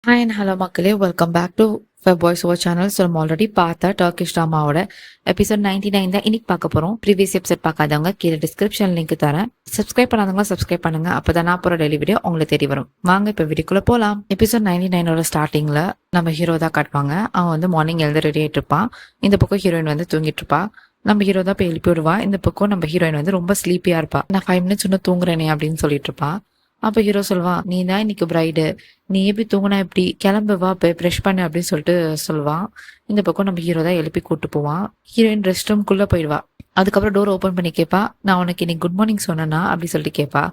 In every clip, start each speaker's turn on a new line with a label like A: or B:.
A: Hi and hello மக்களே, welcome back to web voice over channel. So நம்ம already பார்த்த Turkish ட்ராமாவோட episode 99 தான் இன்னைக்கு பார்க்க போகிறோம். ப்ரீவியஸ் எபிசோட் பார்க்காதவங்க கீழே டிஸ்கிரிப்ஷன் லிங்க் தரேன். சப்ஸ்கிரைப் பண்ணாதவங்க சப்ஸ்கிரைப் பண்ணுங்க, அப்போ தான் நான் போகிற டெய்லி வீடியோ உங்களுக்கு தேடி வரும். வாங்க இப்போ வீடியோக்குள்ளே போகலாம். எபிசோட் 99ஓட ஸ்டார்டிங்கில் நம்ம ஹீரோ தான் காட்டுவாங்க. அவன் வந்து மார்னிங் எழுந்து ரெடி ஆகிட்டு இருப்பான். இந்த பக்கம் ஹீரோயின் வந்து தூங்கிட்டு இருப்பா. நம்ம ஹீரோ தான் போய் எழுப்பி விடுவா. இந்த பக்கம் நம்ம ஹீரோயின் வந்து ரொம்ப ஸ்லீப்பியாக இருப்பா. நான் 5 மினிட்ஸ் இன்னும் தூங்குறேனே அப்படின்னு சொல்லிட்டு இருப்பா. அப்ப ஹீரோ சொல்லுவான், நீ தான் இன்னைக்கு பிரைடு, நீ எப்படி தூங்கினா எப்படி, கிளம்பு வா போய் ப்ரெஷ் பண்ணு அப்படின்னு சொல்லிட்டு சொல்லுவான். இந்த பக்கம் நம்ம ஹீரோ தான் எழுப்பி கூட்டு போவான். ஹீரோயின் ரெஸ்ட் ரூம்குள்ள போயிடுவா. அதுக்கப்புறம் டோர் ஓப்பன் பண்ணி கேட்பா, நான் உனக்கு இன்னைக்கு குட் மார்னிங் சொன்னேன்னா அப்படி சொல்லிட்டு கேட்பா.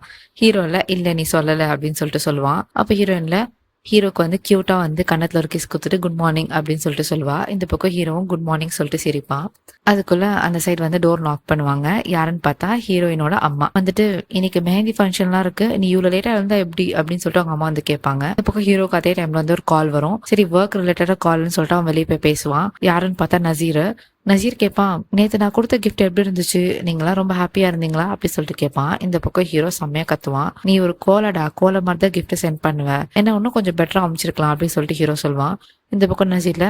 A: ஹீரோல இல்ல நீ சொல்லல அப்படின்னு சொல்லிட்டு சொல்லுவான். அப்ப ஹீரோயின்ல ஹீரோக்கு வந்து கியூட்டா வந்து கன்னத்துல ஒரு கிஸ் குத்துட்டு குட் மார்னிங் அப்படின்னு சொல்லிட்டு சொல்லுவா. இந்த பக்கம் ஹீரோவும் குட் மார்னிங் சொல்லிட்டு சிரிப்பான். அதுக்குள்ள அந்த சைடு வந்து டோர் நாக் பண்ணுவாங்க. யாருன்னு பார்த்தா ஹீரோயினோட அம்மா வந்துட்டு, இன்னைக்கு மெஹந்தி ஃபங்க்ஷன்லாம் இருக்கு, நீ இவ்வளவு லேட்டா இருந்தா எப்படி அப்படின்னு சொல்லிட்டு அவங்க அம்மா வந்து கேட்பாங்க. இந்த பக்கம் ஹீரோக்கு அதே டைம்ல வந்து ஒரு கால் வரும். சரி ஒர்க் ரிலேட்டடா கால்னு சொல்லிட்டு அவன் வெளியே போய் பேசுவான். யாருன்னு பார்த்தா நசீர். நசீர் கேட்பான், நேத்து நான் கொடுத்த கிஃப்ட் எப்படி இருந்துச்சு, நீங்களாம் ரொம்ப ஹாப்பியா இருந்தீங்களா அப்படி சொல்லிட்டு கேட்பான். இந்த பக்கம் ஹீரோ செம்மையா கத்துவான், நீ ஒரு கோலடா, கோல மாதிரி தான் கிஃப்ட் சென்ட் பண்ணுவேன், என்ன இன்னும் கொஞ்சம் பெட்டரா அமைச்சிருக்கலாம் அப்படின்னு சொல்லிட்டு ஹீரோ சொல்லுவான். இந்த பக்கம் நசீர்ல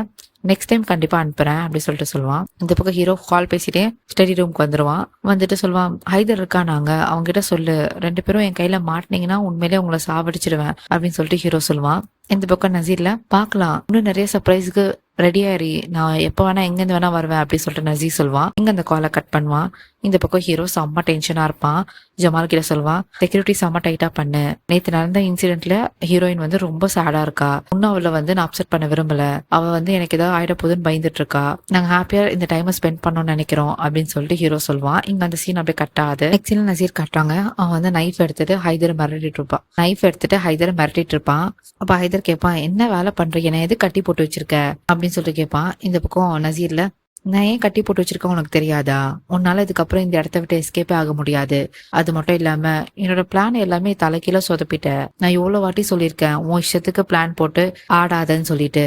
A: நெக்ஸ்ட் டைம் கண்டிப்பா அனுப்புறேன் அப்படி சொல்லிட்டு சொல்லுவான். இந்த பக்கம் ஹீரோ கால் பேசிட்டே ஸ்டடி ரூம்க்கு வந்துருவான். வந்துட்டு சொல்லுவான், ஹைதர் இருக்கானாங்க, அவங்க கிட்ட சொல்லு, 2 பேரும் என் கையில மாட்டினீங்கன்னா உண்மையிலே உங்களை சாவடிச்சிடுவேன் அப்படின்னு சொல்லிட்டு ஹீரோ சொல்லுவான். இந்த பக்கம் நசீர்ல பாக்கலாம், இன்னும் நிறைய சர்ப்ரைஸ்க்கு ரெடி ஆயிரி, நான் எப்போ வேணா எங்கேருந்து வேணா வருவேன் அப்படின்னு சொல்லிட்டு நசீர் சொல்லுவான். இங்க அந்த காலை கட் பண்ணுவான். இந்த பக்கம் ஹீரோ செம்ம டென்ஷனா இருப்பான். ஜமால் கிட்ட சொல்லுவான், செக்யூரிட்டி செம்ம டைட்டா பண்ணு, நேத்து நடந்த இன்சிடென்ட்ல ஹீரோயின் வந்து ரொம்ப சேடா இருக்கா, இன்னும் அவளை வந்து நான் அப்செட் பண்ண விரும்பல, அவ வந்து எனக்கு ஏதாவது ஆயிட போதுன்னு பயந்துட்டு இருக்கா, நாங்க ஹாப்பியா இந்த டைமை ஸ்பெண்ட் பண்ணணும்னு நினைக்கிறோம் அப்படின்னு சொல்லிட்டு ஹீரோ சொல்லுவான். இங்க அந்த சீன் அப்படியே கட் ஆகுது. நெக்ஸ்ட் சீன் நசீர் காட்டுறாங்க. அவன் வந்து நைஃப் எடுத்துட்டு ஹைதர் மிரட்டிட்டு இருப்பான். நைஃப் எடுத்துட்டு ஹைதர் மிரட்டிட்டு இருப்பான். அப்ப ஹைதர் கேட்பான், என்ன வேலை பண்றீங்க, என்ன எது கட்டி போட்டு வச்சிருக்க அப்படின்னு சொல்லிட்டு கேட்பான். இந்த பக்கம் நசீர்ல, நான் ஏன் கட்டி போட்டு வச்சிருக்கேன் உனக்கு தெரியாதா, உன்னால இதுக்கப்புறம் இந்த இடத்த விட்டு எஸ்கேப்பே ஆக முடியாது, அது மட்டும் இல்லாம என்னோட பிளான் எல்லாமே தலைக்கீழ சொதப்பிட்ட, நான் எவ்வளவு வாட்டி சொல்லியிருக்கேன் உன் இஷ்டத்துக்கு பிளான் போட்டு ஆடாதன்னு சொல்லிட்டு,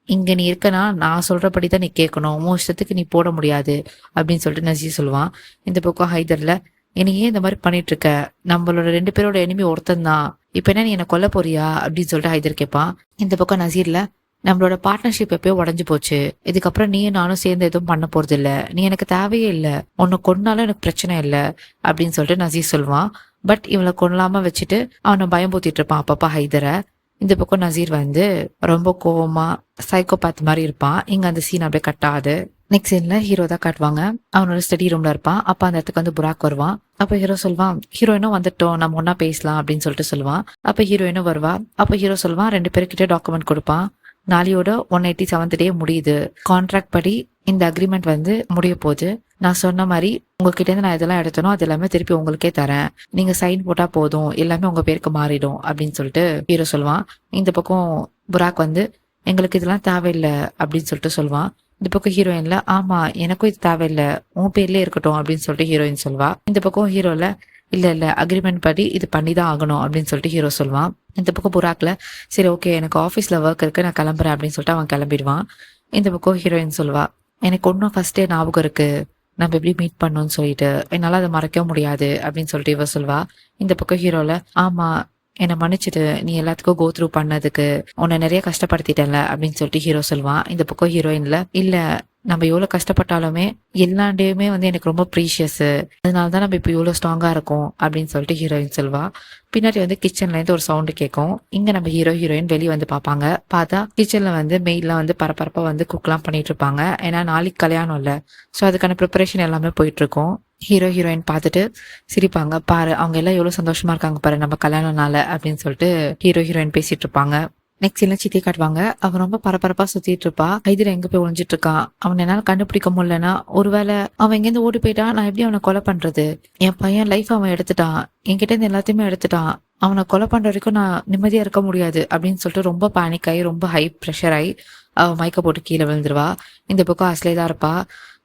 A: இங்க நீ இருக்கனா நான் சொல்றபடிதான் நீ கேட்கணும், உன் இஷ்டத்துக்கு நீ போட முடியாது அப்படின்னு சொல்லிட்டு நசீர் சொல்லுவான். இந்த பக்கம் ஹைதர்ல, என்னையே இந்த மாதிரி பண்ணிட்டு இருக்க, நம்மளோட 2 பேரோட எனிமி ஒருத்தன் தான், இப்ப என்ன நீ என்ன கொல்ல போறியா அப்படின்னு சொல்லிட்டு ஹைதர் கேட்பான். இந்த பக்கம் நசீர்ல, நம்மளோட பார்ட்னர்ஷிப் எப்பயோ உடஞ்சு போச்சு, இதுக்கப்புறம் நீயும் நானும் சேர்ந்து எதுவும் பண்ண போறது இல்ல, நீ எனக்கு தேவையே இல்லை, உன்னை கொன்னாலும் எனக்கு பிரச்சனை இல்லை அப்படின்னு சொல்லிட்டு நசீர் சொல்லுவான். பட் இவளை கொல்லாம வச்சுட்டு அவனை பயம்பூத்திட்டு இருப்பான் அப்பப்பா ஹைதரை. இந்த பக்கம் நசீர் வந்து ரொம்ப கோவமா சைக்கோபாத் மாதிரி இருப்பான். இங்க அந்த சீன் அப்படியே கட் ஆகுது. நெக்ஸ்ட் சீன்ல ஹீரோ தான் காட்டுவாங்க. அவனோட ஸ்டடி ரூம்ல இருப்பான். அப்ப அந்த இடத்துக்கு வந்து புராக் வருவான். அப்ப ஹீரோ சொல்லுவான், ஹீரோயினும் வந்துட்டோம், நம்ம ஒன்னா பேசலாம் அப்படின்னு சொல்லிட்டு சொல்லுவான். அப்ப ஹீரோயினும் வருவா. அப்ப ஹீரோ சொல்லுவான், 2 பேருக்கிட்ட டாக்குமெண்ட் கொடுப்பான். நாளையோட 187th டே முடியுது, கான்ட்ராக்ட் படி இந்த அக்ரிமெண்ட் வந்து முடிய போகுது, நான் சொன்ன மாதிரி உங்ககிட்ட இருந்து நான் இதெல்லாம் எடுத்தனோ அது எல்லாமே திருப்பி உங்களுக்கே தரேன், நீங்க சைன் போட்டா போதும், எல்லாமே உங்க பேருக்கு மாறிடும் அப்படின்னு சொல்லிட்டு ஹீரோ சொல்லுவான். இந்த பக்கம் புராக் வந்து, எங்களுக்கு இதெல்லாம் தேவையில்லை அப்படின்னு சொல்லிட்டு சொல்லுவான். இந்த பக்கம் ஹீரோயின்ல, ஆமா எனக்கும் இது தேவையில்லை, உன் பேர்லயே இருக்கட்டும் அப்படின்னு சொல்லிட்டு ஹீரோயின் சொல்லுவா. இந்த பக்கம் ஹீரோல, இல்ல அக்ரிமெண்ட் படி இது பண்ணிதான் ஆகணும் அப்படின்னு சொல்லிட்டு ஹீரோ சொல்லுவான். இந்த பக்கம் புராக்ல, சரி ஓகே எனக்கு ஆஃபீஸ்ல ஒர்க் இருக்கு நான் கிளம்புறேன் அப்படின்னு சொல்லிட்டு அவன் கிளம்பிடுவான். இந்த பக்கம் ஹீரோயின் சொல்லுவா, எனக்கு ஒன்னும் ஃபர்ஸ்டே ஞாபகம் இருக்கு, நம்ம எப்படி மீட் பண்ணோம்னு சொல்லிட்டு, என்னால அதை மறக்க முடியாது அப்படின்னு சொல்லிட்டு இவ சொல்வா. இந்த பக்கம் ஹீரோல, ஆமா என்னை மன்னிச்சிட்டு, நீ எல்லாத்துக்கும் கோ த்ரூ பண்ணதுக்கு, உன்னை நிறைய கஷ்டப்படுத்திட்டல அப்படின்னு சொல்லிட்டு ஹீரோ சொல்லுவான். இந்த பக்கம் ஹீரோயின்ல, இல்ல நம்ம எவ்வளவு கஷ்டப்பட்டாலுமே எல்லா டேயுமே வந்து எனக்கு ரொம்ப ப்ரீஷியஸ், அதனாலதான் நம்ம இப்ப இவ்வளவு ஸ்ட்ராங்கா இருக்கும் அப்படின்னு சொல்லிட்டு ஹீரோயின் சொல்வா. பின்னாடி வந்து கிச்சன்ல இருந்து ஒரு சவுண்டு கேட்கும். இங்க நம்ம ஹீரோயின் வெளியே வந்து பாப்பாங்க. பார்த்தா கிச்சன்ல வந்து மெய்ட்லாம் வந்து பரபரப்பா வந்து குக்லாம் பண்ணிட்டு இருப்பாங்க. ஏன்னா நாளைக்கு கல்யாணம் இல்ல, சோ அதுக்கான ப்ரிப்பரேஷன் எல்லாமே போயிட்டு இருக்கும். ஹீரோயின் பார்த்துட்டு சிரிப்பாங்க, பாரு அவங்க எல்லாம் எவ்வளவு சந்தோஷமா இருக்காங்க பாரு நம்ம கல்யாணம்னால அப்படின்னு சொல்லிட்டு ஹீரோயின் பேசிட்டு இருப்பாங்க. நெக்ஸ்ட் எல்லாம் சித்தி காட்டுவாங்க. அவன் ரொம்ப பரபரப்பா சுத்திட்டு இருப்பா. ஹைதர் எங்க போய் ஒளிஞ்சிட்டு இருக்கான், அவன் என்னால கண்டுபிடிக்க முடியலன்னா, ஒருவேளை அவன் எங்கேருந்து ஓடி போயிட்டான், நான் எப்படி அவனை கொலை பண்றது, என் பையன் லைஃப் அவன் எடுத்துட்டான், என்கிட்ட இருந்து எல்லாத்தையுமே எடுத்துட்டான், அவனை கொலை பண்ற வரைக்கும் நான் நிம்மதியா இருக்க முடியாது அப்படின்னு சொல்லிட்டு ரொம்ப பேனிக் ஆகி ரொம்ப ஹை ப்ரெஷர் ஆகி அவ மயக்க போட்டு கீழே விழுந்துருவா. இந்த பக்கம் அஸ்லேதான் இருப்பா.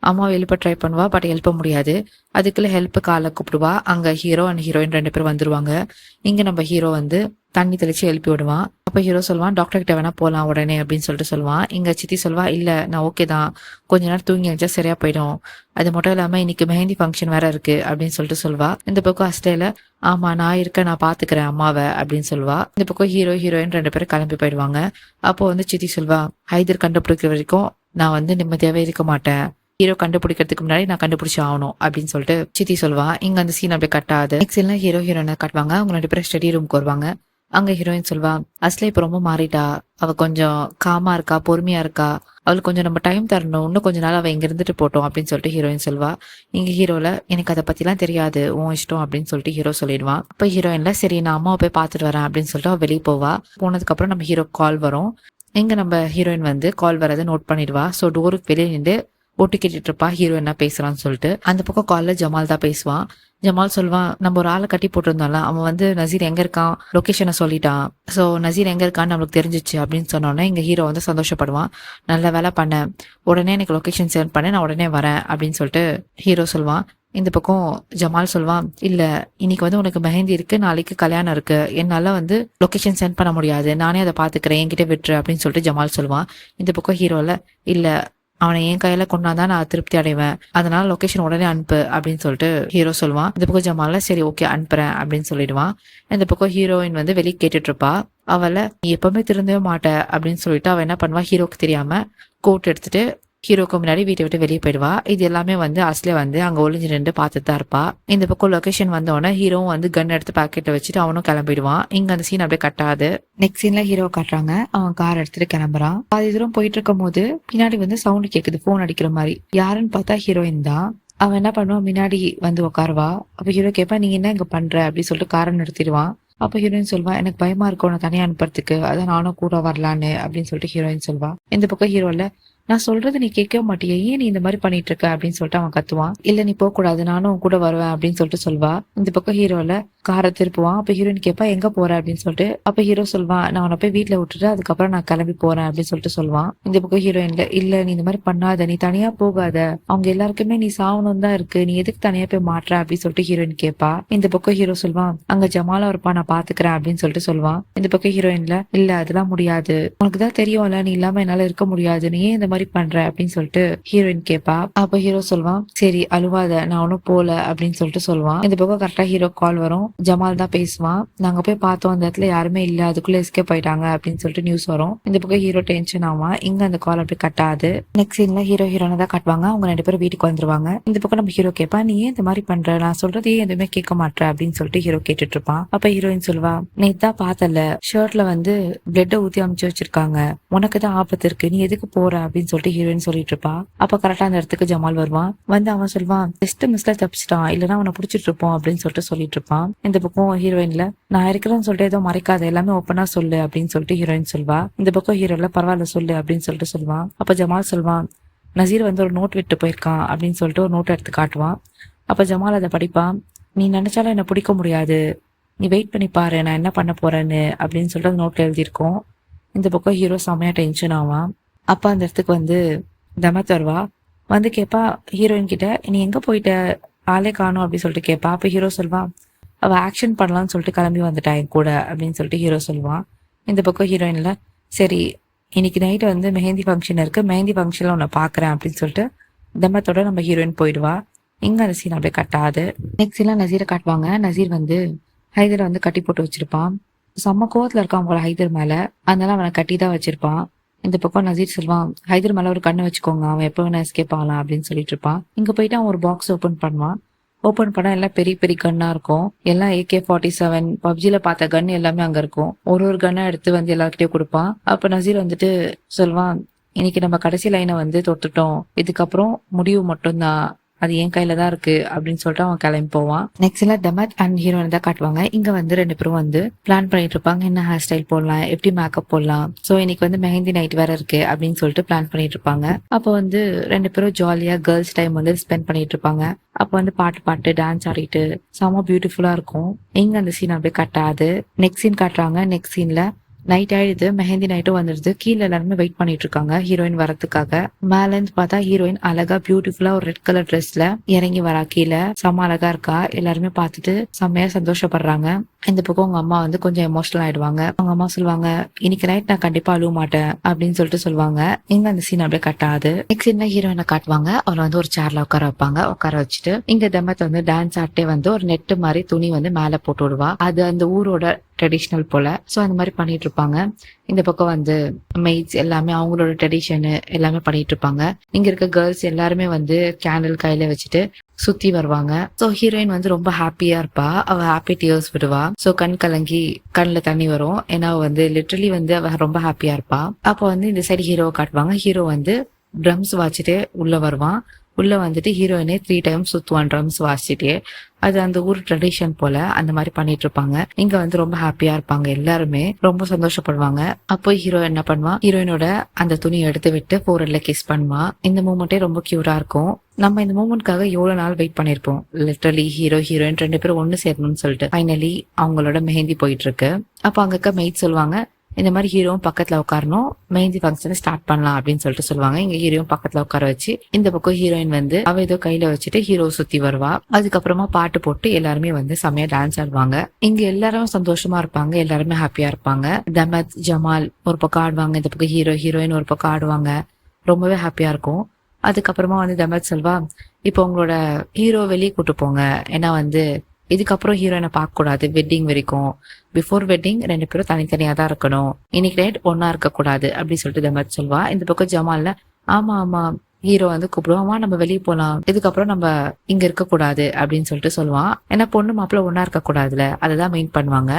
A: அம்மா எழுப்ப ட்ரை பண்ணுவா, பட் எழுப்ப முடியாது. அதுக்குள்ள ஹெல்ப்புக்கு ஆளை கூப்பிடுவா. அங்க ஹீரோ அண்ட் ஹீரோயின் 2 பேரும் வந்துருவாங்க. இங்க நம்ம ஹீரோ வந்து தண்ணி தெளிச்சு எழுப்பி விடுவான். அப்ப ஹீரோ சொல்லுவான், டாக்டர் கிட்ட வேணா போலாம் உடனே அப்படின்னு சொல்லிட்டு சொல்லுவான். இங்க சித்தி சொல்வா, இல்ல நான் ஓகே தான், கொஞ்ச நேரம் தூங்கி எழுந்தா சரியா போயிடும், அது மட்டும் இல்லாம இன்னைக்கு மெஹந்தி ஃபங்க்ஷன் வேற இருக்கு அப்படின்னு சொல்லிட்டு சொல்வா. இந்த பக்கம் அஸ்டேல, ஆமா நான் இருக்கேன், நான் பாத்துக்கிறேன் அம்மாவை அப்படின்னு சொல்லுவா. இந்த பக்கம் ஹீரோ ஹீரோயின் 2 பேரும் கிளம்பி போயிடுவாங்க. அப்போ வந்து சித்தி சொல்வா, ஹைதர் கண்டுபிடிக்கிற வரைக்கும் நான் வந்து நிம்மதியாவே இருக்க மாட்டேன், ஹீரோ கண்டுபிடிக்கிறதுக்கு முன்னாடி நான் கண்டுபிடிச்சு ஆகணும் அப்படின்னு சொல்லிட்டு சித்தி சொல்வா. இங்க அந்த சீன் அப்படியே கட் ஆகுது. நெக்ஸ்ட் எல்லாம் ஹீரோ ஹீரோயினை காட்டுவாங்க. அவங்க 2 பேரும் ஸ்டடி ரூம்க்கு வருவாங்க. அங்க ஹீரோயின் சொல்வா, அஸ்லே இப்ப ரொம்ப மாறிட்டா, அவ கொஞ்சம் காமா இருக்கா, பொறுமையா இருக்கா, அவளுக்கு கொஞ்சம் நம்ம டைம் தரணும், இன்னும் கொஞ்ச நாள் அவ இங்க இருந்துட்டு போட்டோம் அப்படின்னு சொல்லிட்டு ஹீரோயின் சொல்வா. இங்க ஹீரோல, எனக்கு அதை பத்திலாம் தெரியாது, உன் இஷ்டம் அப்படின்னு சொல்லிட்டு ஹீரோ சொல்லிடுவான். அப்ப ஹீரோயின்ல, சரி நான் அம்மாவை போய் பாத்துட்டு வரேன் அப்படின்னு சொல்லிட்டு அவ வெளியே போவா. போனதுக்கு அப்புறம் நம்ம ஹீரோ கால் வரும். இங்க நம்ம ஹீரோயின் வந்து கால் வரதை நோட் பண்ணிடுவா. சோ டோருக்கு வெளியே நின்று ஒட்டு கேட்டுட்டு இருப்பா, ஹீரோ என்ன பேசுறான்னு சொல்லிட்டு. அந்த பக்கம் கால்ல ஜமால் தான் பேசுவான். ஜமால் சொல்வான், நம்ம ஒரு ஆளை கட்டி போட்டிருந்தோம்ல, அவன் வந்து நசீர் எங்க இருக்கான் லொகேஷனை சொல்லிட்டான், சோ நசீர் எங்க இருக்கான்னு நம்மளுக்கு தெரிஞ்சிச்சு அப்படின்னு சொன்னோன்னே இங்க ஹீரோ வந்து சந்தோஷப்படுவான். நல்ல வேலை பண்ண, உடனே எனக்கு லொகேஷன் சென்ட் பண்ண, நான் உடனே வரேன் அப்படின்னு சொல்லிட்டு ஹீரோ சொல்வான். இந்த பக்கம் ஜமால் சொல்வான், இல்ல இன்னைக்கு வந்து உனக்கு மெஹந்தி இருக்கு, நாளைக்கு கல்யாணம் இருக்கு, என்னால வந்து லொகேஷன் சென்ட் பண்ண முடியாது, நானே அதை பாத்துக்கிறேன், என்கிட்ட விட்டுரு அப்படின்னு சொல்லிட்டு ஜமால் சொல்வான். இந்த பக்கம் ஹீரோல, இல்ல அவனை என் கையில கொண்டாதான் நான் திருப்தி அடைவேன், அதனால லொகேஷன் உடனே அனுப்பு அப்படின்னு சொல்லிட்டு ஹீரோ சொல்லுவான். இந்த பக்கம் ஜமால, சரி ஓகே அனுப்புறேன் அப்படின்னு சொல்லிடுவான். இந்த பக்கம் ஹீரோயின் வந்து வெளியே கேட்டுட்டு இருப்பா. அவளை, நீ எப்பவுமே திருந்தவே மாட்ட அப்படின்னு சொல்லிட்டு அவ என்ன பண்ணுவா, ஹீரோக்கு தெரியாம கோட் எடுத்துட்டு ஹீரோக்கு முன்னாடி வீட்டை விட்டு வெளியே போயிடுவா. இது எல்லாமே வந்து அஸ்லே வந்து அங்க ஒளிஞ்சு நின்று பார்த்துட்டு தான் இருப்பா. இந்த பக்கம் லொகேஷன் வந்தோடனே ஹீரோவும் வந்து கன் எடுத்து பாக்கெட்ல வச்சுட்டு அவனும் கிளம்பிடுவான். இங்க அந்த சீன் அப்படியே கட்டாது. நெக்ஸ்ட் சீன்ல ஹீரோ காட்டுறாங்க, அவன் கார் எடுத்துட்டு கிளம்புறான். பாதி தூரம் போயிட்டு இருக்கும் போது பின்னாடி வந்து சவுண்ட் கேக்குது, போன் அடிக்கிற மாதிரி. யாருன்னு பார்த்தா ஹீரோயின் தான். அவன் என்ன பண்ணுவான், முன்னாடி வந்து உட்காருவா. அப்ப ஹீரோ கேட்பா, நீங்க என்ன இங்க பண்ற அப்படின்னு சொல்லிட்டு காரை நிறுத்திடுவான். அப்ப ஹீரோயின் சொல்வா, எனக்கு பயமா இருக்கும் உன்னை தனியா அனுப்புறதுக்கு, அதான் நானும் கூட வரலான்னு அப்படின்னு சொல்லிட்டு ஹீரோயின் சொல்வா. இந்த பக்கம் ஹீரோல, நான் சொல்றது நீ கேட்கவே மாட்டியே, ஏன் நீ இந்த மாதிரி பண்ணிட்டு இருக்க அப்படின்னு சொல்லிட்டு அவன் கத்துவான். இல்ல நீ போக கூடாது, நானும் கூட வருவேன் அப்படின்னு சொல்லிட்டு சொல்வா. இந்த பக்கம் ஹீரோல காரை திருப்புவான். அப்ப ஹீரோயின் கேட்பா, எங்க போற அப்படின்னு சொல்லிட்டு. அப்ப ஹீரோ சொல்வான், நான் உன்னை போய் வீட்டுல விட்டுட்டு அதுக்கப்புறம் நான் கிளம்பி போறேன் அப்படின்னு சொல்லிட்டு சொல்லுவான். இந்த பக்கம் ஹீரோயின்ல, இல்ல நீ இந்த மாதிரி பண்ணாத, நீ தனியா போகாத, அவங்க எல்லாருக்குமே நீ சாவணும் தான் இருக்கு, நீ எதுக்கு தனியா போய் மாட்டுற அப்படின்னு சொல்லிட்டு ஹீரோயின் கேட்பா. இந்த பக்கம் ஹீரோ சொல்வான், அங்க ஜமாலா இருப்பா, நான் பாத்துக்கிறேன் அப்படின்னு சொல்லிட்டு சொல்லுவான். இந்த பக்கம் ஹீரோயின்ல, இல்ல அதெல்லாம் முடியாது, உனக்கு தான் தெரியும்ல நீ இல்லாம என்னால இருக்க முடியாது, நீ ஏன் இந்த மாதிரி பண்ற அப்படின்னு சொல்லிட்டு ஹீரோயின் கேட்பா. அப்ப ஹீரோ சொல்வான், சரி அழுவாத, நான் ஒன்னும் போல அப்படின்னு சொல்லிட்டு சொல்லுவான். இந்த பக்கம் கரெக்டா ஹீரோ கால் வரும். ஜமால் தான் பேசுவான். நாங்க போய் பார்த்தோம், அந்த இடத்துல யாருமே இல்ல, அதுக்குள்ள எஸ்கேப் ஆயிட்டாங்க அப்படின்னு சொல்லிட்டு நியூஸ் வரும். இந்த பக்கம் ஹீரோ டென்ஷன் ஆவான். இங்க அந்த கால் அப்படி கட்டாது. நெக்ஸ்ட் சீன்ல ஹீரோ ஹீரோனை தான் காட்டுவாங்க. அவங்க 2 பேரும் வீட்டுக்கு வந்துருவாங்க. இந்த பக்கம் நம்ம ஹீரோ கேட்பா, நீ ஏன் இந்த மாதிரி பண்ற, நான் சொல்றதே எதுவுமே கேட்க மாட்டேன் அப்படின்னு சொல்லிட்டு ஹீரோ கேட்டுட்டு இருப்பான். அப்ப ஹீரோயின் சொல்வா, நேத்தா பார்த்தல ஷர்ட்ல வந்து பிளட்ட ஊத்தி அமைச்சு வச்சிருக்காங்க, உனக்கு தான் ஆபத்து இருக்கு, நீ எதுக்கு போற அப்படின்னு சொல்லிட்டு ஹீரோயின் சொல்லிட்டு இருப்பா. அப்ப கரெக்டா அந்த இடத்துக்கு ஜமால் வருவான். வந்து அவன் சொல்வான், ஜஸ்ட் மிஸ்ல தப்பிச்சிட்டான், இல்லன்னா அவனை புடிச்சிட்டு இருப்போம் அப்படின்னு சொல்லிட்டு சொல்லிட்டு இருப்பான். இந்த பக்கம் ஹீரோயின்ல, நான் இருக்கிறேன்னு சொல்லிட்டு ஏதோ மறைக்காத, எல்லாமே ஓப்பனா சொல்லு அப்படின்னு சொல்லிட்டு ஹீரோயின் சொல்வா. இந்த பக்கம் ஹீரோல, பரவாயில்ல சொல்லு அப்படின்னு சொல்லிட்டு சொல்வான். அப்ப ஜமால் சொல்வான், நசீர் வந்து ஒரு நோட் விட்டு போயிருக்கான் அப்படின்னு சொல்லிட்டு ஒரு நோட் எடுத்து காட்டுவான். அப்ப ஜமால் அதை படிப்பான். நீ நினைச்சாலும் என்ன பிடிக்க முடியாது, நீ வெயிட் பண்ணி பாரு நான் என்ன பண்ண போறேன்னு அப்படின்னு சொல்லிட்டு அந்த நோட்ல எழுதியிருக்கோம். இந்த பக்கம் ஹீரோ செம்மையா டென்ஷன் ஆவான். அப்ப அந்த இடத்துக்கு வந்து தமத் வருவா. வந்து கேட்பா ஹீரோயின் கிட்ட, நீ எங்க போயிட்ட, ஆளே காணும் அப்படின்னு சொல்லிட்டு கேட்பா. அப்ப ஹீரோ சொல்வா, அவ ஆக்ஷன் பண்ணலாம்னு சொல்லிட்டு கிளம்பி வந்துட்டா என் கூட அப்படின்னு சொல்லிட்டு ஹீரோ சொல்லுவான். இந்த பக்கம் ஹீரோயின்ல, சரி இன்னைக்கு நைட்டு வந்து மெஹந்தி ஃபங்க்ஷன் இருக்கு, மெஹந்தி ஃபங்க்ஷன்ல உன்னை பாக்குறேன் அப்படின்னு சொல்லிட்டு தமத்தோட நம்ம ஹீரோயின் போயிடுவா. இங்க அந்த சீன் அப்படியே கட்டாது. நெக்ஸ்ட் சீன்ல நசீரை காட்டுவாங்க. நசீர் வந்து ஹைதரை வந்து கட்டி போட்டு வச்சிருப்பான். செம்ம கோவத்துல இருக்கான் போல ஹைதர் மேல, அதனால அவனை கட்டி தான் வச்சிருப்பான். இந்த பக்கம் நசீர் சொல்வான், ஹைதர் மேல ஒரு கண்ணை வச்சுக்கோங்க, அவன் எப்ப வேணா எஸ்கேப் ஆகலாம் அப்படின்னு சொல்லிட்டு இருப்பான். இங்க போயிட்டு அவன் ஒரு பாக்ஸ் ஓபன் பண்ணுவான். ஓபன் பண்ணா எல்லாம் பெரிய பெரிய கன்னா இருக்கும். எல்லாம் AK-47 பப்ஜில பார்த்த கன் எல்லாமே அங்க இருக்கும். ஒரு கன்னா எடுத்து வந்து எல்லார்கிட்டயும் கொடுப்பான். அப்ப நசீர் வந்துட்டு சொல்வான், இன்னைக்கு நம்ம கடைசி லைனை வந்து தொட்டுட்டோம், இதுக்கப்புறம் முடிவு மட்டும்தான், அது என் கையில தான் இருக்கு அப்படின்னு சொல்லிட்டு அவன் கிளம்பி போவான். நெக்ஸ்ட்ல தமத் அண்ட் ஹீரோயின் தான் காட்டுவாங்க. இங்க வந்து 2 பேரும் வந்து பிளான் பண்ணிட்டு இருப்பாங்க, என்ன ஹேர் ஸ்டைல் போடலாம், எப்படி மேக்கப் போடலாம், சோ இன்னைக்கு வந்து மெஹந்தி நைட் வேற இருக்கு அப்படின்னு சொல்லிட்டு பிளான் பண்ணிட்டு இருப்பாங்க. அப்போ வந்து 2 பேரும் ஜாலியா கேர்ள்ஸ் டைம் வந்து ஸ்பெண்ட் பண்ணிட்டு இருப்பாங்க. அப்ப வந்து பாட்டு டான்ஸ் ஆடிட்டு செம பியூட்டிஃபுல்லா இருக்கும். இங்க அந்த சீன் அப்படியே கட்டாது. நெக்ஸ்ட் சீன் காட்டுறாங்க. நெக்ஸ்ட் சீன்ல நைட் ஆயிடுது, மெஹந்தி நைட்டும் வந்துடுது. கீழே எல்லாருமே வெயிட் பண்ணிட்டு இருக்காங்க ஹீரோயின் வரதுக்காக. மேல இருந்து பார்த்தா ஹீரோயின் அழகா பியூட்டிஃபுல்லா ஒரு ரெட் கலர் ட்ரெஸ்ல இறங்கி வரா. கீழே செம்ம அழகா இருக்கா. எல்லாருமே பார்த்துட்டு செம்மையா சந்தோஷப்படுறாங்க. இந்த பக்கம் உங்க அம்மா வந்து கொஞ்சம் எமோஷனல் ஆயிடுவாங்க. அவங்க அம்மா சொல்லுவாங்க, இன்னைக்கு நைட் நான் கண்டிப்பா அழுவ மாட்டேன் அப்படின்னு சொல்லிட்டு சொல்லுவாங்க. இங்க அந்த சீன் அப்படியே கட் ஆகுது. நெக்ஸ்ட் சீன்ல ஹீரோயினை காட்டுவாங்க. அவளை வந்து ஒரு சேர்ல உட்கார வைப்பாங்க. உட்கார வச்சுட்டு இங்க தமத் வந்து டான்ஸ் ஆட்டே வந்து ஒரு நெட்டு மாதிரி துணி வந்து மேல போட்டு விடுவா. அது அந்த ஊரோட ட்ரெடிஷ்னல் போல. சோ அந்த மாதிரி பண்ணிட்டு இருப்பாங்க. இந்த பக்கம் வந்து மெய்ட்ஸ் எல்லாமே அவங்களோட ட்ரெடிஷனு எல்லாமே பண்ணிட்டு இருப்பாங்க. இங்க இருக்க கேர்ள்ஸ் எல்லாருமே வந்து கேண்டில் கையில வச்சுட்டு சுத்தி வருவாங்க. சோ ஹீரோயின் வந்து ரொம்ப ஹாப்பியா இருப்பா. அவ ஹாப்பி டியர்ஸ் விடுவா. சோ கண் கலங்கி கண்ணுல தண்ணி வரும். ஏன்னா வந்து லிட்டரலி வந்து அவ ரொம்ப ஹாப்பியா இருப்பா. அப்போ வந்து இந்த சைடு ஹீரோவை காட்டுவாங்க. ஹீரோ வந்து ட்ரம்ஸ் வாச்சிட்டு உள்ள வருவான். உள்ள வந்துட்டு ஹீரோயினே 3 டைம்ஸ் சுத்துவான் ட்ரம்ஸ் வாசிச்சுட்டே. அது அந்த ஊர் ட்ரெடிஷன் போல அந்த மாதிரி பண்ணிட்டு இருப்பாங்க. இங்க வந்து ரொம்ப ஹாப்பியா இருப்பாங்க. எல்லாருமே ரொம்ப சந்தோஷப்படுவாங்க. அப்போ ஹீரோ என்ன பண்ணுவான், ஹீரோயினோட அந்த துணியை எடுத்து விட்டு ஃபோர்ஹெட்ல கிஸ் பண்ணுவான். இந்த மூமெண்டே ரொம்ப கியூட்டா இருக்கும். நம்ம இந்த மூமெண்ட்காக எவ்வளவு நாள் வெயிட் பண்ணிருப்போம். லிட்டரலி ஹீரோ ஹீரோயின் 2 பேரும் ஒண்ணு சேரணும்னு சொல்லிட்டு ஃபைனலி அவங்களோட மெஹந்தி போயிட்டு இருக்கு. அப்போ அங்க இருக்க மெய்ட் சொல்லுவாங்க, இந்த மாதிரி ஹீரோவும் பக்கத்துல உட்காரணும், மெஹந்தி ஃபங்க்ஷனை ஸ்டார்ட் பண்ணலாம் அப்படின்னு சொல்லிட்டு சொல்லுவாங்க. இங்க ஹீரோவும் பக்கத்துல உட்கார வச்சு இந்த பக்கம் ஹீரோயின் வந்து அவ ஏதோ கையில வச்சுட்டு ஹீரோ சுத்தி வருவா. அதுக்கப்புறமா பாட்டு போட்டு எல்லாருமே வந்து செமையா டான்ஸ் ஆடுவாங்க. இங்க எல்லாரும் சந்தோஷமா இருப்பாங்க. எல்லாருமே ஹாப்பியா இருப்பாங்க. தமத் ஜமால் ஒரு பக்கம் ஆடுவாங்க. இந்த பக்கம் ஹீரோ ஹீரோயின் ஒரு பக்கம் ஆடுவாங்க. ரொம்பவே ஹாப்பியா இருக்கும். அதுக்கப்புறமா வந்து தமத் சொல்வா, இப்போ உங்களோட ஹீரோ வெளியே கூட்டு போங்க. ஏன்னா வந்து இதுக்கப்புறம் ஹீரோயினை பார்க்க கூடாது வெட்டிங் வரைக்கும். பிஃபோர் வெட்டிங் 2 பேரும் தனித்தனியா தான் இருக்கணும். இன்னைக்கு நைட் ஒன்னா இருக்க கூடாது அப்படின்னு சொல்லிட்டு தமத் சொல்வா. இந்த பக்கம் ஜமால்ல ஆமா ஆமா ஹீரோ வந்து கூப்பிடுவாமா, நம்ம வெளியே போலாம், இதுக்கப்புறம் நம்ம இங்க இருக்க கூடாது அப்படின்னு சொல்லிட்டு சொல்லுவான். ஏன்னா பொண்ணு மாப்பிள்ள ஒன்னா இருக்க கூடாதுல, அததான் மெயின் பண்ணுவாங்க.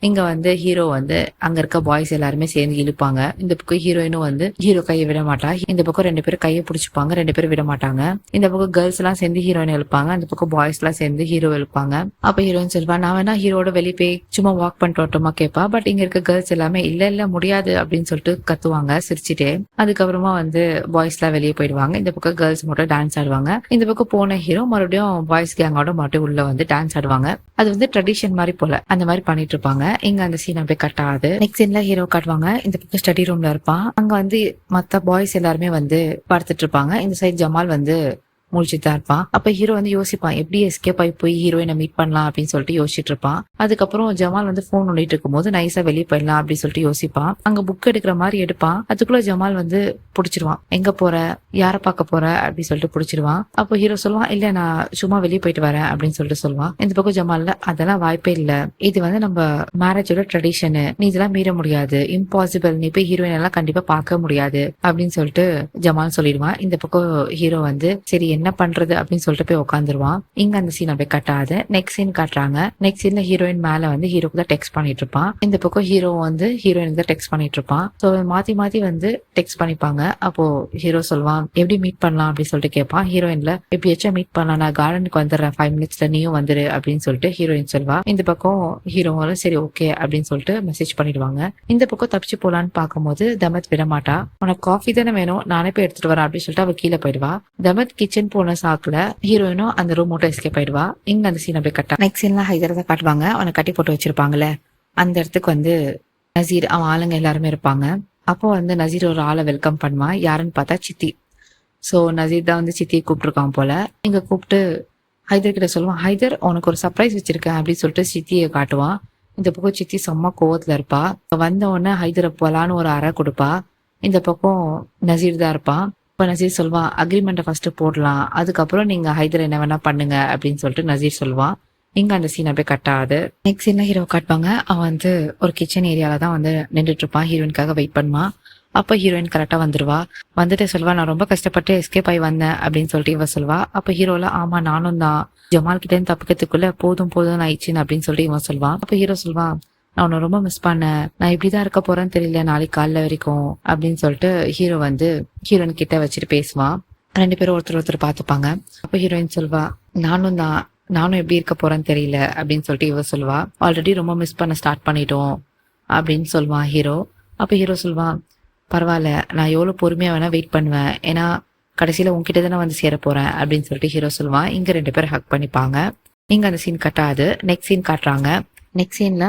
A: இங்க வந்து ஹீரோ வந்து அங்க இருக்க பாய்ஸ் எல்லாருமே சேர்ந்து இழுப்பாங்க. இந்த பக்கம் ஹீரோயினும் வந்து ஹீரோ கையை விட மாட்டா. இந்த பக்கம் 2 பேரும் கையை பிடிச்சிப்பாங்க. 2 பேரும் விட மாட்டாங்க. இந்த பக்கம் கேர்ள்ஸ் எல்லாம் சேர்ந்து ஹீரோயின் எழுப்பாங்க. அந்த பக்கம் பாய்ஸ் எல்லாம் சேர்ந்து ஹீரோ எழுப்பாங்க. அப்ப ஹீரோயின் சொல்வா, நான் வேணா ஹீரோட வெளியே போய் சும்மா வாக் பண்ணிட்டு வரட்டுமா கேட்பா. பட் இங்க இருக்க கேர்ள்ஸ் எல்லாமே இல்ல முடியாது அப்படின்னு சொல்லிட்டு கத்துவாங்க சிரிச்சுட்டே. அதுக்கப்புறமா வந்து பாய்ஸ் எல்லாம் வெளியே போயிடுவாங்க. இந்த பக்கம் கேர்ள்ஸ் மட்டும் டான்ஸ் ஆடுவாங்க. இந்த பக்கம் போன ஹீரோ மறுபடியும் பாய்ஸ் கேங்கோட மட்டும் உள்ள வந்து டான்ஸ் ஆடுவாங்க. அது வந்து ட்ரெடிஷன் மாதிரி போல அந்த மாதிரி பண்ணிட்டு இருப்பாங்க. இங்க அந்த சீன் அப்படியே கட் ஆகுது. நெக்ஸ்ட் சீன்ல ஹீரோ காட்டுவாங்க. இந்த பக்கம் ஸ்டடி ரூம்ல இருப்பான். அங்க வந்து மத்த பாய்ஸ் எல்லாருமே வந்து படுத்துட்டு இருப்பாங்க. இந்த சைட் ஜமால் வந்து முழிச்சுதான் இருப்பான். அப்ப ஹீரோ வந்து யோசிப்பான், எப்படி எஸ்கேப் ஆகி போய் ஹீரோயினை மீட் பண்ணலாம் அப்படின்னு சொல்லிட்டு யோசிச்சுட்டு இருப்பான். அதுக்கப்புறம் ஜமால் வந்து போன் நோண்டிட்டு இருக்கும் போது நைஸா வெளியே போயிடலாம் அப்படின்னு சொல்லிட்டு யோசிப்பான். அங்க புக் எடுக்கிற மாதிரி எடுப்பான். அதுக்குள்ள ஜமால் வந்து புடிச்சிருவான். எங்க போற, யார பார்க்க போற அப்படின்னு சொல்லிட்டு புடிச்சிருவான். அப்போ ஹீரோ சொல்லுவான், இல்ல நான் சும்மா வெளியே போயிட்டு வரேன் அப்படின்னு சொல்லிட்டு சொல்லுவான். இந்த பக்கம் ஜமால்ல அதெல்லாம் வாய்ப்பே இல்ல, இது வந்து நம்ம மேரேஜோட ட்ரெடிஷனு, நீ இதெல்லாம் மீற முடியாது, இம்பாசிபிள், நீ போய் ஹீரோயின் எல்லாம் கண்டிப்பா பார்க்க முடியாது அப்படின்னு சொல்லிட்டு ஜமால் சொல்லிடுவான். இந்த பக்கம் ஹீரோ வந்து சரி என்ன பண்றது அப்படின்னு சொல்லிட்டு போய் உட்காந்துருவான். இங்க அந்த சீன் அப்படியே கட் ஆகுது. நெக்ஸ்ட் சீன் காட்டுறாங்க. நெக்ஸ்ட் சீன்ல ஹீரோயின் மேல வந்து ஹீரோக்கு தான் டெக்ஸ்ட் பண்ணிட்டு இருப்பான். இந்த பக்கம் ஹீரோ வந்து ஹீரோயினுக்கு தான் டெக்ஸ்ட் பண்ணிட்டு இருப்பான். சோ மாத்தி மாத்தி வந்து டெக்ஸ்ட் பண்ணிப்பாங்க. அப்போ ஹீரோ சொல்லுவான், எப்படி மீட் பண்ணலாம் அப்படின்னு சொல்லிட்டு கேட்பான். ஹீரோயின்ல எப்படியாச்சும் மீட் பண்ணலாம், நான் கார்டனுக்கு வந்துடுறேன் 5 மினிட்ஸ்ல, நீயும் வந்துரு அப்படின்னு சொல்லிட்டு ஹீரோயின் சொல்வா. இந்த பக்கம் ஹீரோவும் சரி ஓகே அப்படின்னு சொல்லிட்டு மெசேஜ் பண்ணிடுவாங்க. இந்த பக்கம் தப்பிச்சு போலான்னு பார்க்கும்போது தமத் விட மாட்டா. உனக்கு காஃபி தானே வேணும், நானே போய் எடுத்துட்டு வரேன் அப்படின்னு சொல்லிட்டு அவ கீழே போயிடுவா. தமத் கிச்சன் போன சாக்குல ஹீரோயினும் அந்த ரூம் மட்டும் எஸ்கேப் ஆயிடுவா. இங்க அந்த சீன் அப்படியே கட்டா. நெக்ஸ்ட் சீன்ல ஹைதர் தான் காட்டுவாங்க. அவனை கட்டி போட்டு வச்சிருப்பாங்கல்ல, அந்த இடத்துக்கு வந்து நசீர் அவன் ஆளுங்க எல்லாருமே இருப்பாங்க. அப்போ வந்து நசீர் ஒரு ஆளை வெல்கம் பண்ணுவான். யாருன்னு பார்த்தா சித்தி. சோ நசீர் தான் வந்து சித்தியை கூப்பிட்டுருக்கான் போல. இங்க கூப்பிட்டு ஹைதர் கிட்ட சொல்லுவான், ஹைதர் உனக்கு ஒரு சர்ப்ரைஸ் வச்சிருக்கேன் அப்படின்னு சொல்லிட்டு சித்தியை காட்டுவான். இந்த பக்கம் சித்தி செம்ம கோவத்துல இருப்பா. வந்த உடனே ஹைதரை போலான்னு ஒரு அறை கொடுப்பா. இந்த பக்கம் நசீர் தான் இருப்பான். இப்ப நசீர் சொல்வான், அக்ரிமெண்ட்டை ஃபர்ஸ்ட் போடலாம், அதுக்கப்புறம் நீங்க ஹைதர் என்ன வேணா பண்ணுங்க அப்படின்னு சொல்லிட்டு நசீர் சொல்வான். இங்க அந்த சீன் அப்படியே கட் ஆகுது. நெக்ஸ்ட் சீன்ல ஹீரோ காட்டுவாங்க. அவன் வந்து ஒரு கிச்சன் ஏரியால தான் வந்து நின்றுட்டு இருப்பான். ஹீரோயினுக்காக வெயிட் பண்ணுவான். அப்ப ஹீரோயின் கரெக்டா வந்துருவா. வந்துட்டு சொல்வா, நான் ரொம்ப கஷ்டப்பட்டு எஸ்கேப் ஆகி வந்தேன் அப்படின்னு சொல்லிட்டு இவ சொல்வா. அப்ப ஹீரோல ஆமா நானும் தான், ஜமால் கிட்ட இருந்து தப்பிக்கிறதுக்குள்ள போதும் ஆயிடுச்சுன்னு அப்படின்னு சொல்லிட்டு இவன் சொல்வான். அப்ப ஹீரோ சொல்வான், நான் உன்னை ரொம்ப மிஸ் பண்ணேன், நான் இப்படிதான் இருக்க போறேன்னு தெரியல நாளைக்கு காலைல வரைக்கும் அப்படின்னு சொல்லிட்டு ஹீரோ வந்து ஹீரோயின் கிட்ட வச்சுட்டு பேசுவான். 2 பேரும் ஒருத்தர் பார்த்துப்பாங்க. அப்ப ஹீரோயின் சொல்வா, நானும் எப்படி இருக்க போறேன்னு தெரியல அப்படின்னு சொல்லிட்டு இவ சொல்வா. ஆல்ரெடி ரொம்ப மிஸ் பண்ண ஸ்டார்ட் பண்ணிட்டோம் அப்படின்னு சொல்லுவான் ஹீரோ. அப்ப ஹீரோ சொல்வான், பரவாயில்ல, நான் எவ்வளவு பொறுமையா வேணா வெயிட் பண்ணுவேன், ஏன்னா கடைசியில உன்கிட்ட தானே வந்து சேர போறேன் அப்படின்னு சொல்லிட்டு ஹீரோ சொல்லுவான். இங்க 2 பேரும் ஹக் பண்ணிப்பாங்க. இங்க அந்த சீன் கட் ஆகுது. நெக்ஸ்ட் சீன் காட்டுறாங்க. நெக்ஸ்ட் சீன்ல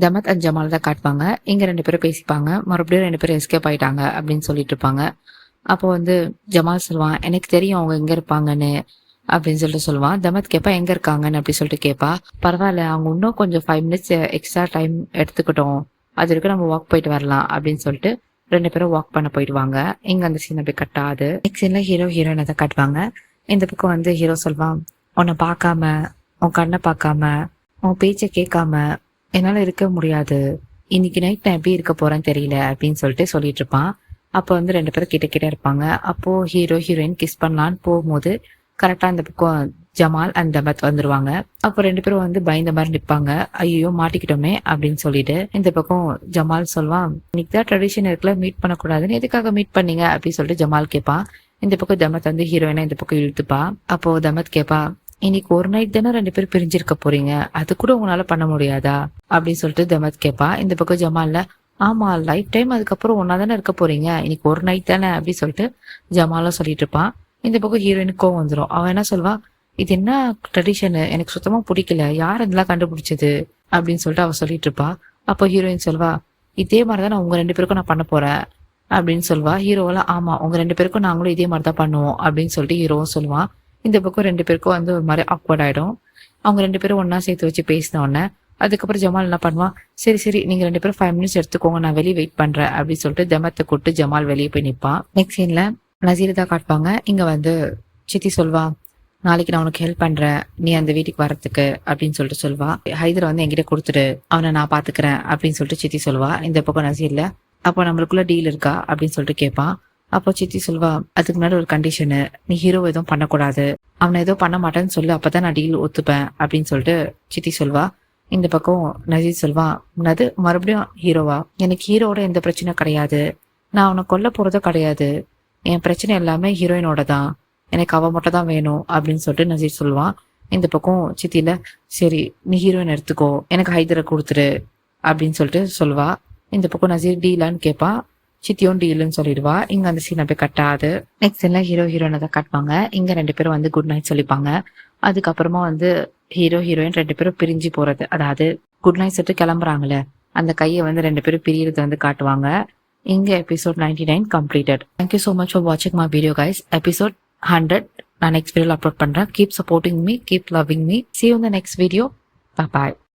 A: தமத் அண்ட் ஜமால் தான் காட்டுவாங்க. இங்க 2 பேரும் பேசிப்பாங்க. மறுபடியும் 2 பேரும் எஸ்கேப் ஆயிட்டாங்க அப்படின்னு சொல்லிட்டு இருப்பாங்க. அப்போ வந்து ஜமால் சொல்லுவான், எனக்கு தெரியும் அவங்க எங்க இருப்பாங்கன்னு அப்படின்னு சொல்லிட்டு சொல்லுவான். தமத் கேட்பா எங்க இருக்காங்கன்னு அப்படி சொல்லிட்டு கேட்பா. பரவாயில்ல, அவங்க இன்னும் கொஞ்சம் 5 மினிட்ஸ் எக்ஸ்ட்ரா டைம் எடுத்துக்கிட்டோம், அது வரைக்கும் நம்ம வாக் போயிட்டு வரலாம் அப்படின்னு சொல்லிட்டு 2 பேரும் வாக் பண்ண போயிடுவாங்க. இங்க அந்த சீன் அப்படி கட் ஆகுது. நெக்ஸ்ட் சீன்ல ஹீரோ ஹீரோயினை தான் காட்டுவாங்க. இந்த பக்கம் வந்து ஹீரோ சொல்வான், உன்னை பார்க்காம, உன் கண்ணை பார்க்காம, உன் பேச்சை கேட்காம என்னால இருக்க முடியாது, இன்னைக்கு நைட் நான் எப்படி இருக்க போறேன்னு தெரியல அப்படின்னு சொல்லிட்டு சொல்லிட்டு இருப்பான். அப்போ வந்து 2 பேரும் கிட்ட கிட்ட இருப்பாங்க. அப்போ ஹீரோ ஹீரோயின் கிஸ் பண்ணலான்னு போகும்போது கரெக்டா அந்த பக்கம் ஜமால் அண்ட் தமத் வந்துருவாங்க. அப்போ 2 பேரும் வந்து பயந்த மாதிரி நிற்பாங்க. ஐயோ மாட்டிக்கிட்டோமே அப்படின்னு சொல்லிட்டு. இந்த பக்கம் ஜமால் சொல்வான், இன்னைக்கு தான் ட்ரெடிஷன் இருக்குல்ல, மீட் பண்ணக்கூடாதுன்னு எதுக்காக மீட் பண்ணீங்க அப்படின்னு சொல்லிட்டு ஜமால் கேட்பான். இந்த பக்கம் தமத் வந்து ஹீரோயினை இந்த பக்கம் இழுத்துப்பா. அப்போ தமத் கேட்பா, இன்னைக்கு ஒரு நைட் தானே 2 பேரும் பிரிஞ்சிருக்க போறீங்க, அது கூட உங்களால பண்ண முடியாதா அப்படின்னு சொல்லிட்டு தமத் கேட்பா. இந்த பக்கம் ஜமால்ல, ஆமா லைஃப் டைம் அதுக்கப்புறம் ஒன்னா தானே இருக்க போறீங்க, இன்னைக்கு ஒரு நைட் தானே அப்படின்னு சொல்லிட்டு ஜமாலும் சொல்லிட்டு இருப்பான். இந்த பக்கம் ஹீரோயினுக்கு கோவம் வந்துடும். அவன் என்ன சொல்வா, இது என்ன ட்ரெடிஷனு, எனக்கு சுத்தமா பிடிக்கல, யார் இதெல்லாம் கண்டுபிடிச்சது அப்படின்னு சொல்லிட்டு அவ சொல்லிட்டு இருப்பா. அப்போ ஹீரோயின் சொல்வா, இதே மாதிரிதான் நான் உங்க 2 பேருக்கும் நான் பண்ண போறேன் அப்படின்னு சொல்வா. ஹீரோவெல்லாம் ஆமா உங்க 2 பேருக்கும் நாங்களும் இதே மாதிரி தான் பண்ணுவோம் அப்படின்னு சொல்லிட்டு ஹீரோவும் சொல்லுவான். இந்த பக்கம் 2 பேருக்கும் வந்து ஒரு மாதிரி ஆக்வர்ட் ஆயிடும். அவங்க 2 பேரும் ஒன்னா சேர்த்து வச்சு பேசின உடனே அதுக்கப்புறம் ஜமால் என்ன பண்ணுவான், சரி சரி நீங்க 2 பேரும் 5 மினிட்ஸ் எடுத்துக்கோங்க, நான் வெளியே வெயிட் பண்றேன் அப்படின்னு சொல்லிட்டு தமத்தை கூட்டு ஜமால் வெளியே போய் நிற்பான். நெக்ஸ்ட் சீன்ல நசீர் தான் காட்டுவாங்க. இங்க வந்து சித்தி சொல்வா, நாளைக்கு நான் உனக்கு ஹெல்ப் பண்றேன், நீ அந்த வீட்டுக்கு வரத்துக்கு அப்படின்னு சொல்லிட்டு சொல்வா. ஹைதரை வந்து என்கிட்ட கொடுத்துடு, அவனை நான் பாத்துக்கிறேன் அப்படின்னு சொல்லிட்டு சித்தி சொல்வா. இந்த பக்கம் நசீர்ல, அப்போ நம்மளுக்குள்ள டீல் இருக்கா அப்படின்னு சொல்லிட்டு கேட்பான். அப்போ சித்தி சொல்வா, அதுக்கு முன்னாடி ஒரு கண்டிஷனு, நீ ஹீரோ எதுவும் பண்ணக்கூடாது, அவனை ஏதோ பண்ண மாட்டேன்னு சொல்லு, அப்பதான் நான் டீல் ஒத்துப்பேன் அப்படின்னு சொல்லிட்டு சித்தி சொல்வா. இந்த பக்கம் நசீர் சொல்வா, அது மறுபடியும் ஹீரோவா, எனக்கு ஹீரோட எந்த பிரச்சனையும் கிடையாது, நான் அவனை கொல்ல போறதோ கிடையாது, என் பிரச்சனை எல்லாமே ஹீரோயினோட தான், எனக்கு அவ மட்டும் தான் வேணும் அப்படின்னு சொல்லிட்டு நசீர் சொல்லுவான். இந்த பக்கம் சித்தில, சரி நீ ஹீரோயின் எடுத்துக்கோ, எனக்கு ஹைதரை கொடுத்துரு அப்படின்னு சொல்லிட்டு சொல்வா. இந்த பக்கம் நசீர் டீலான்னு கேட்பா. சித்தியும் டீல்னு சொல்லிடுவா. இங்க அந்த சீன் அப்படியே கட்டாது. நெக்ஸ்ட் சீன்ல ஹீரோ ஹீரோயினை தான் காட்டுவாங்க. இங்க 2 பேரும் வந்து குட் நைட் சொல்லிப்பாங்க. அதுக்கப்புறமா வந்து ஹீரோ ஹீரோயின் 2 பேரும் பிரிஞ்சு போறது, அதாவது குட் நைட் சொல்லிட்டு கிளம்புறாங்கல்ல, அந்த கையை வந்து 2 பேரும் பிரியறது வந்து காட்டுவாங்க. இங்க episode 99 completed. Thank you so much for watching my video guys. Episode 100 நான் நெக்ஸ்ட் வீடியோல அப்லோட் பண்றேன். Keep supporting me, keep loving me. See you in the next video. Bye bye.